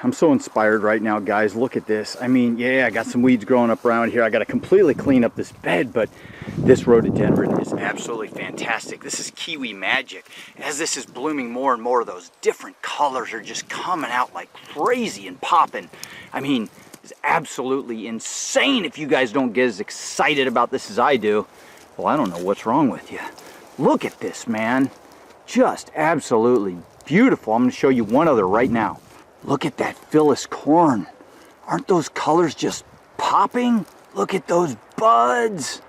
I'm so inspired right now, guys. Look at this. I mean, yeah, I got some weeds growing up around here. I got to completely clean up this bed, but this rhododendron is absolutely fantastic. This is Kiwi Magic. As this is blooming more and more, those different colors are just coming out like crazy and popping. I mean, it's absolutely insane if you guys don't get as excited about this as I do. Well, I don't know what's wrong with you. Look at this, man. Just absolutely beautiful. I'm going to show you one other right now. Look at that Phyllis Korn. Aren't those colors just popping? Look at those buds.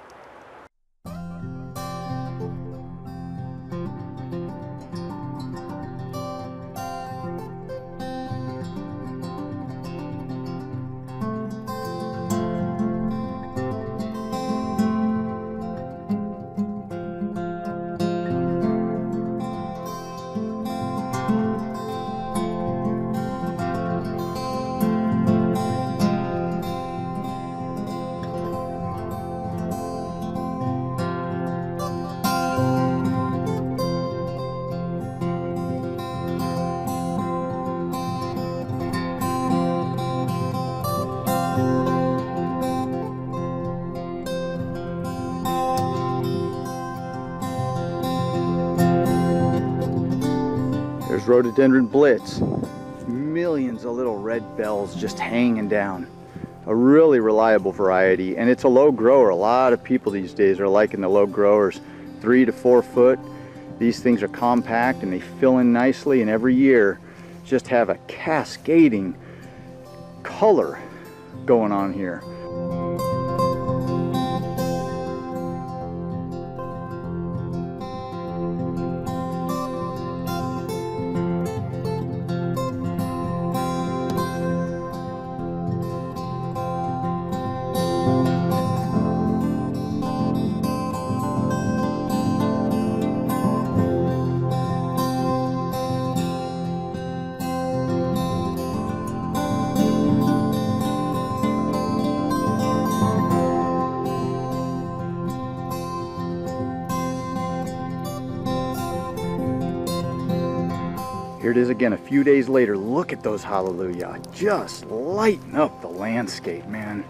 There's rhododendron Blitz. Millions of little red bells just hanging down. A really reliable variety, and it's a low grower. A lot of people these days are liking the low growers, 3 to 4 foot. These things are compact and they fill in nicely, and every year just have a cascading color going on here. Here it is again a few days later. Look at those hallelujah. Just lighten up the landscape, man.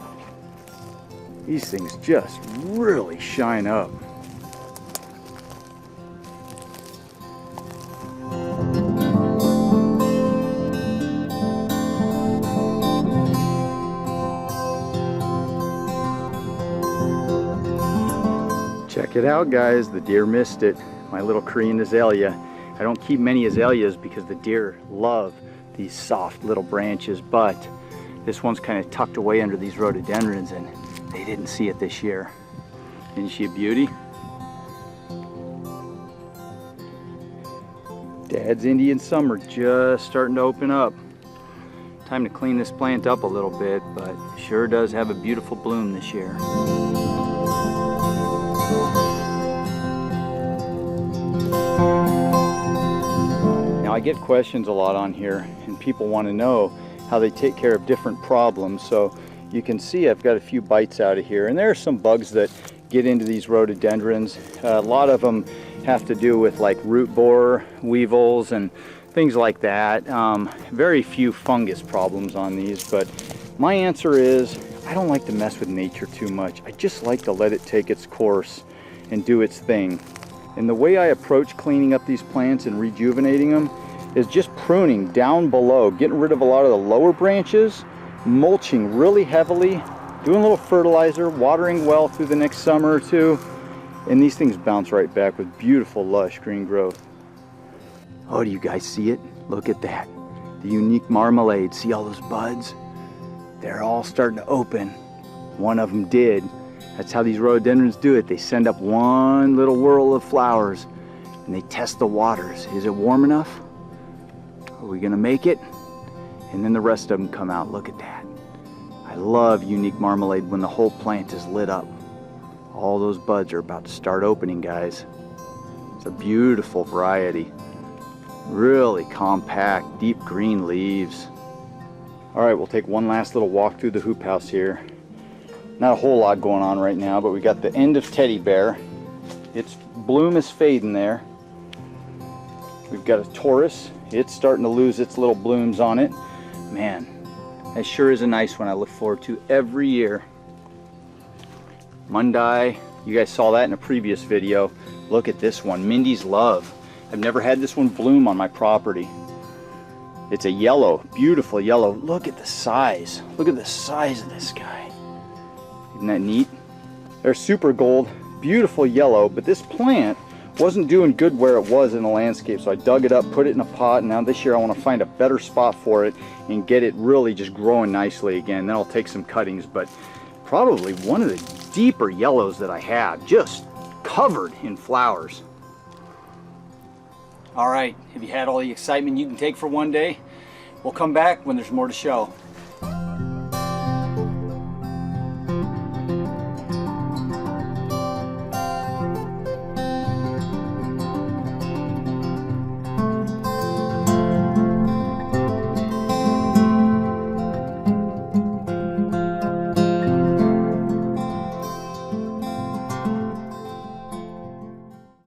These things just really shine up. Check it out, guys. The deer missed it. My little Korean azalea. I don't keep many azaleas because the deer love these soft little branches, but this one's kind of tucked away under these rhododendrons and they didn't see it this year. Isn't she a beauty? Dad's Indian summer just starting to open up. Time to clean this plant up a little bit, but sure does have a beautiful bloom this year. Now I get questions a lot on here and people want to know how they take care of different problems. So you can see I've got a few bites out of here, and there are some bugs that get into these rhododendrons. A lot of them have to do with like root borer, weevils, and things like that. Very few fungus problems on these, but my answer is I don't like to mess with nature too much. I just like to let it take its course and do its thing. And the way I approach cleaning up these plants and rejuvenating them is just pruning down below, getting rid of a lot of the lower branches, mulching really heavily, doing a little fertilizer, watering well through the next summer or two, and these things bounce right back with beautiful lush green growth. Oh, do you guys see it? Look at that. The unique Marmalade. See all those buds? They're all starting to open. One of them did. That's how these rhododendrons do it. They send up one little whirl of flowers and they test the waters. Is it warm enough? Are we gonna make it? And then the rest of them come out. Look at that. I love unique Marmalade when the whole plant is lit up. All those buds are about to start opening, guys. It's a beautiful variety. Really compact, deep green leaves. All right, we'll take one last little walk through the hoop house here. Not a whole lot going on right now, but we got the end of teddy bear. Its bloom is fading there. We've got a Taurus. It's starting to lose its little blooms on it. Man, that sure is a nice one I look forward to every year. Monday, you guys saw that in a previous video. Look at this one, Mindy's Love. I've never had this one bloom on my property. It's a yellow, beautiful yellow. Look at the size. Look at the size of this guy. Isn't that neat? They're super gold, beautiful yellow, but this plant wasn't doing good where it was in the landscape, so I dug it up, put it in a pot, and now this year I want to find a better spot for it and get it really just growing nicely again. Then I'll take some cuttings, but probably one of the deeper yellows that I have, just covered in flowers. All right, have you had all the excitement you can take for one day? We'll come back when there's more to show.